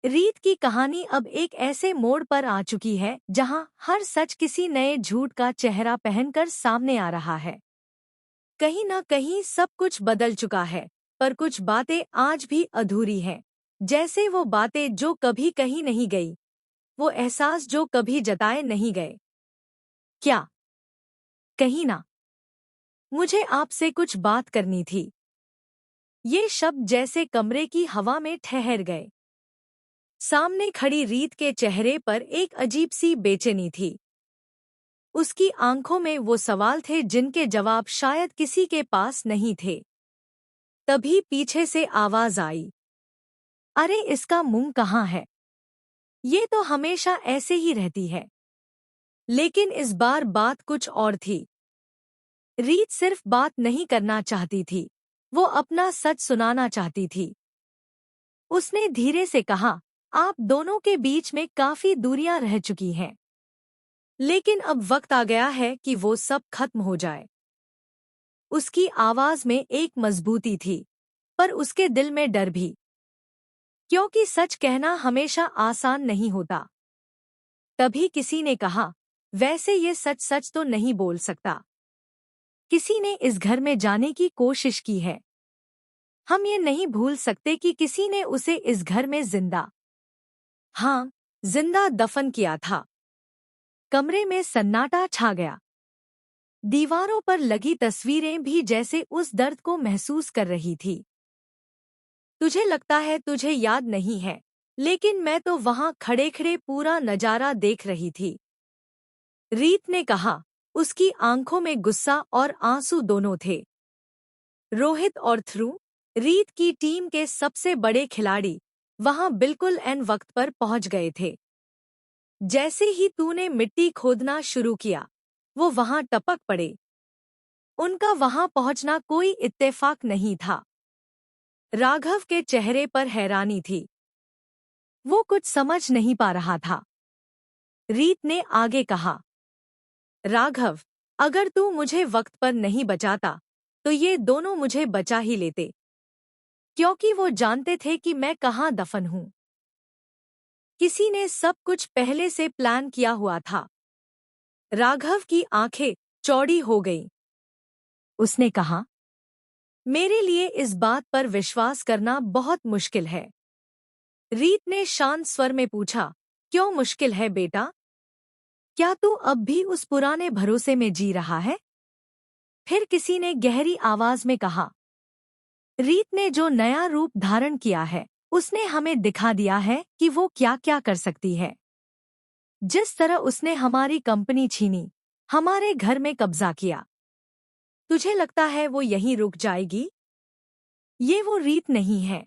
रीत की कहानी अब एक ऐसे मोड़ पर आ चुकी है जहां हर सच किसी नए झूठ का चेहरा पहनकर सामने आ रहा है। कहीं न कहीं सब कुछ बदल चुका है, पर कुछ बातें आज भी अधूरी हैं। जैसे वो बातें जो कभी कहीं नहीं गई, वो एहसास जो कभी जताए नहीं गए। क्या कहीं ना मुझे आपसे कुछ बात करनी थी। ये शब्द जैसे कमरे की हवा में ठहर गए। सामने खड़ी रीत के चेहरे पर एक अजीब सी बेचैनी थी। उसकी आंखों में वो सवाल थे जिनके जवाब शायद किसी के पास नहीं थे। तभी पीछे से आवाज आई, अरे इसका मुंह कहाँ है? ये तो हमेशा ऐसे ही रहती है। लेकिन इस बार बात कुछ और थी। रीत सिर्फ बात नहीं करना चाहती थी, वो अपना सच सुनाना चाहती थी। उसने धीरे से कहा, आप दोनों के बीच में काफी दूरियां रह चुकी हैं, लेकिन अब वक्त आ गया है कि वो सब खत्म हो जाए। उसकी आवाज में एक मजबूती थी, पर उसके दिल में डर भी, क्योंकि सच कहना हमेशा आसान नहीं होता। तभी किसी ने कहा, वैसे ये सच सच तो नहीं बोल सकता। किसी ने इस घर में जाने की कोशिश की है। हम ये नहीं भूल सकते कि किसी ने उसे इस घर में जिंदा, हाँ, जिंदा दफन किया था। कमरे में सन्नाटा छा गया। दीवारों पर लगी तस्वीरें भी जैसे उस दर्द को महसूस कर रही थी। तुझे लगता है तुझे याद नहीं है, लेकिन मैं तो वहां खड़े खड़े पूरा नजारा देख रही थी। रीत ने कहा, उसकी आंखों में गुस्सा और आंसू दोनों थे। रोहित और ध्रुव, रीत की टीम के सबसे बड़े खिलाड़ी, वहां बिल्कुल एन वक्त पर पहुंच गए थे। जैसे ही तूने मिट्टी खोदना शुरू किया, वो वहां टपक पड़े। उनका वहां पहुंचना कोई इत्तेफाक नहीं था। राघव के चेहरे पर हैरानी थी। वो कुछ समझ नहीं पा रहा था। रीत ने आगे कहा, राघव, अगर तू मुझे वक्त पर नहीं बचाता, तो ये दोनों मुझे बचा ही लेते, क्योंकि वो जानते थे कि मैं कहाँ दफन हूँ। किसी ने सब कुछ पहले से प्लान किया हुआ था। राघव की आंखें चौड़ी हो गईं। उसने कहा, मेरे लिए इस बात पर विश्वास करना बहुत मुश्किल है। रीत ने शांत स्वर में पूछा, क्यों मुश्किल है बेटा? क्या तू अब भी उस पुराने भरोसे में जी रहा है? फिर किसी ने गहरी आवाज में कहा, रीत ने जो नया रूप धारण किया है, उसने हमें दिखा दिया है कि वो क्या क्या कर सकती है। जिस तरह उसने हमारी कंपनी छीनी, हमारे घर में कब्जा किया। तुझे लगता है वो यहीं रुक जाएगी? ये वो रीत नहीं है।